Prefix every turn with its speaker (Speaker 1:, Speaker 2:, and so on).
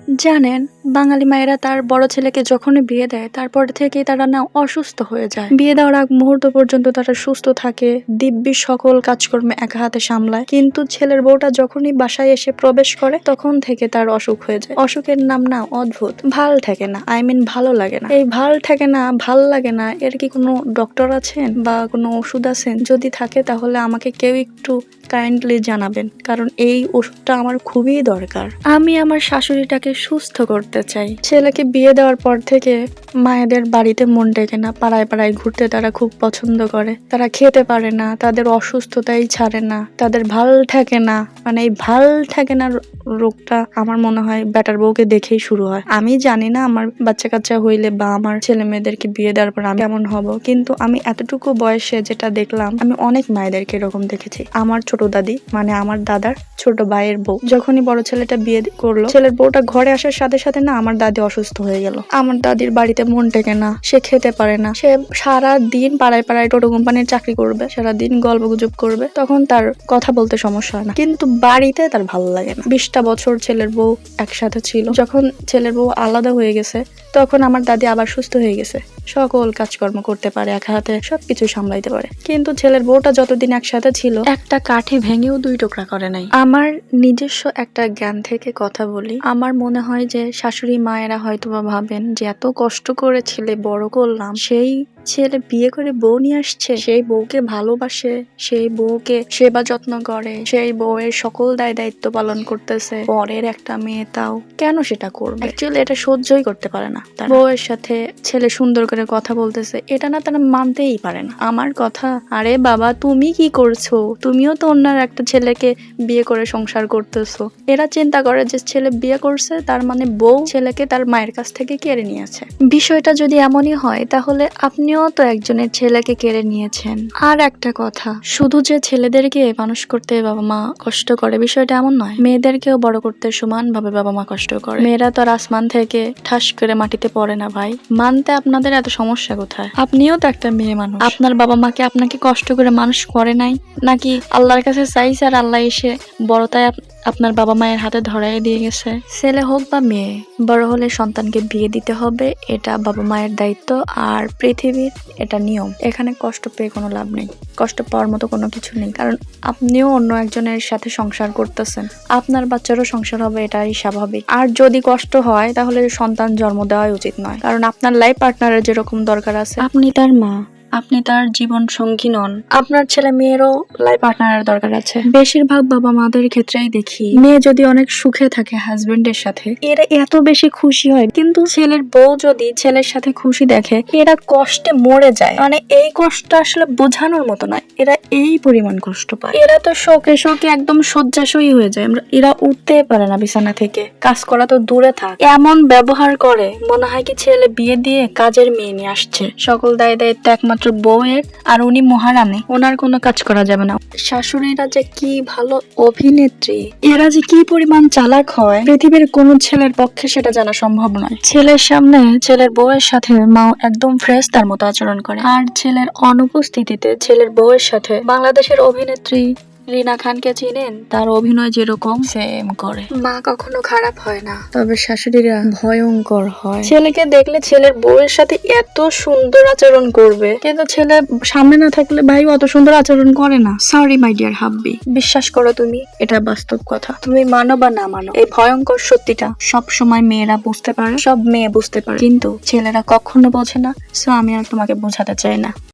Speaker 1: জানেন, বাঙালি মায়েরা তার বড় ছেলেকে যখনই বিয়ে দেয় তারপর থেকেই তারা না অসুস্থ হয়ে যায়। বিয়ে দেওয়ার আগ মুহূর্ত পর্যন্ত তারা সুস্থ থাকে, দিব্যি সকল কাজকর্মে একা হাতে সামলায়, কিন্তু ছেলের বউটা যখনই বাসায় এসে প্রবেশ করে তখন থেকে তার অসুখ হয়ে যায়। অসুখের নাম না অদ্ভুত, ভাল থাকে না, ভালো লাগে না। এই ভাল থাকে না, ভাল লাগে না, এর কি কোনো ডক্টর আছেন বা কোনো ওষুধ আছেন? যদি থাকে তাহলে আমাকে কেউ একটু কাইন্ডলি জানাবেন, কারণ এই ওষুধটা আমার খুবই দরকার। আমি আমার শাশুড়িটাকে সুস্থ করতে চাই। ছেলেকে বিয়ে দেওয়ার পর থেকে মায়েদের বাড়িতে মন টেকে না, পাড়ায় পাড়ায় ঘুরতে তারা খুব পছন্দ করে। তারা খেতে পারে না, তাদের অসুস্থতাই ছাড়ে না, তাদের ভাল থাকে না। মানে এই ভাল থাকে না রোগটা আমার মনে হয় বেটার বউকে দেখেই শুরু হয়। আমি জানি না আমার বাচ্চা কাচ্চা হইলে বা আমার ছেলে মেয়েদেরকে বিয়ে দেওয়ার পর আমি কেমন হব, কিন্তু আমি এতটুকু বয়সে যেটা দেখলাম, আমি অনেক মায়েদেরকে এরকম দেখেছি। আমার ছোট দাদি, মানে আমার দাদার ছোট ভাইয়ের বউ, যখনই বড় ছেলেটা বিয়ে করলো, ছেলের বউটা ঘরে আসার সাথে সাথে না আমার দাদি অসুস্থ হয়ে গেল। আমার দাদির বাড়িতে মন টেকে না, সে খেতে পারে না, সে সারা দিন পাড়ায় পাড়ায় টোটো কোম্পানির চাকরি করবে, সারা দিন গল্প গুজব করবে, তখন তার কথা বলতে সমস্যা হয় না, কিন্তু বাড়িতে তার ভালো লাগে না। 20টা বছর ছেলের বউ একসাথে ছিল, যখন ছেলের বউ আলাদা হয়ে গেছে তখন আমার দাদি আবার সুস্থ হয়ে গেছে, সকল কাজকর্ম করতে পারে, একা হাতে সবকিছু সামলাইতে পারে। কিন্তু ছেলের বউটা যতদিন একসাথে ছিল একটা কাঠি ভেঙেও 2 টুকরা করে নাই। আমার নিজস্ব একটা জ্ঞান থেকে কথা বলি, আমার মনে হয় যে শাশুড়ি মায়েরা হয়তোবা ভাবেন যে এত কষ্ট করে ছেলে বড় করলাম, সেই ছেলে বিয়ে করে বউ নিয়ে আসছে, সেই বউকে ভালোবাসে, সেই বউকে সেবা যত্ন করে, সেই বউয়ের সকল দায় দায়িত্ব পালন করতেছে, পরের একটা মেয়ে তাও কেন সেটা করবে? অ্যাকচুয়ালি এটা সহ্যই করতে পারে না। তার বউয়ের সাথে ছেলে সুন্দর করে কথা বলতেছে, এটা না তারা মানতেই পারে না। আমার কথা, আরে বাবা তুমি কি করছো? তুমিও তো অন্যার একটা ছেলেকে বিয়ে করে সংসার করতেছো। এরা চিন্তা করে যে ছেলে বিয়ে করছে তার মানে বউ ছেলেকে তার মায়ের কাছ থেকে কেড়ে নিয়েছে। বিষয়টা যদি এমনই হয় তাহলে আপনিও তো একজনের ছেলেকে কেড়ে নিয়েছেন। আর একটা কথা, শুধু যে ছেলেদেরকে মানুষ করতে বাবা মা কষ্ট করে বিষয়টা এমন নয়, মেয়েদেরকেও বড় করতে সমানভাবে বাবা মা কষ্ট করে। মেয়েরা তো আর আসমান থেকে ঠাস করে মাটিতে পড়ে না ভাই। মানতে আপনাদের এত সমস্যা কোথায়? আপনিও তো একটা মেয়ে মানুষ, আপনার বাবা মাকে আপনাকে কষ্ট করে মানুষ করে নাই নাকি আল্লাহর কাছে চাইছে আর আল্লাহ এসে বড়তায় আপনার বাবা মায়ের হাতে ধরাই দিয়ে গেছে? ছেলে হোক বা মেয়ে, বড় হলে সন্তানকে বিয়ে দিতে হবে, এটা বাবা মায়ের দায়িত্ব আর পৃথিবীর এটা নিয়ম। এখানে কষ্ট পেয়ে কোনো লাভ নেই, কষ্ট পাওয়ার মতো কোনো কিছু নেই, কারণ আপনিও অন্য একজনের সাথে সংসার করতেছেন, আপনার বাচ্চারও সংসার হবে, এটাই স্বাভাবিক। আর যদি কষ্ট হয় তাহলে সন্তান জন্ম দেওয়াই উচিত নয়, কারণ আপনার লাইফ পার্টনারের যেরকম দরকার আছে, আপনি তার মা, আপনি তার জীবন সঙ্গী নন, আপনার ছেলে মেয়েরও লাইফ পার্টনারের দরকার আছে। বেশিরভাগ বাবা মাদের ক্ষেত্রেই দেখি, মেয়ে যদি অনেক সুখে থাকে হাজবেন্ডের সাথে, এরা এত বেশি খুশি হয়, কিন্তু ছেলের বউ যদি ছেলের সাথে খুশি দেখে এরা কষ্টে মরে যায়। মানে এই কষ্ট আসলে বোঝানোর মতো নয়, এরা এই পরিমাণ কষ্ট পায়। এরা তো শোকে শোকে একদম শয্যাশয়ী হয়ে যায়, এরা উঠতে পারে না বিছানা থেকে, কাজ করা তো দূরে থাক, এমন ব্যবহার করে মনে হয় কি ছেলে বিয়ে দিয়ে কাজের মেয়ে নিয়ে আসছে, সকল দায় দায়িত্ব একমাত্র বউয়ের, আর উনি মহারানী, ওনার কোনো কাজ করা যাবে না। শাশুড়িরা যে কি ভালো অভিনেত্রী, এরা যে কি পরিমাণ চালাক হয় পৃথিবীর কোন ছেলের পক্ষে সেটা জানা সম্ভব নয়। ছেলের সামনে ছেলের বউয়ের সাথে মা একদম ফ্রেশ তার মতো আচরণ করে, আর ছেলের অনুপস্থিতিতে ছেলের বউয়ের সাথে বাংলাদেশের অভিনেত্রী রিনা খানকে চিনেন, তার অভিনয় যেরকম সেম করে। মা কখনো খারাপ হয় না, তবে শাশুড়িরা ভয়ঙ্কর হয়। ছেলেকে দেখলে ছেলের বউয়ের সাথে এত সুন্দর আচরণ করবে, কিন্তু ছেলে সামনে না থাকলে ভাই অত সুন্দর আচরণ করে না। সরি মাই ডিয়ার হাব্বি, বিশ্বাস করো তুমি, এটা বাস্তব কথা। তুমি মানো বা না মানো, এই ভয়ঙ্কর সত্যিটা সব সময় মেয়েরা বুঝতে পারে, সব মেয়ে বুঝতে পারে, কিন্তু ছেলেরা কখনো বোঝে না। সো আমি আর তোমাকে বোঝাতে চাই না।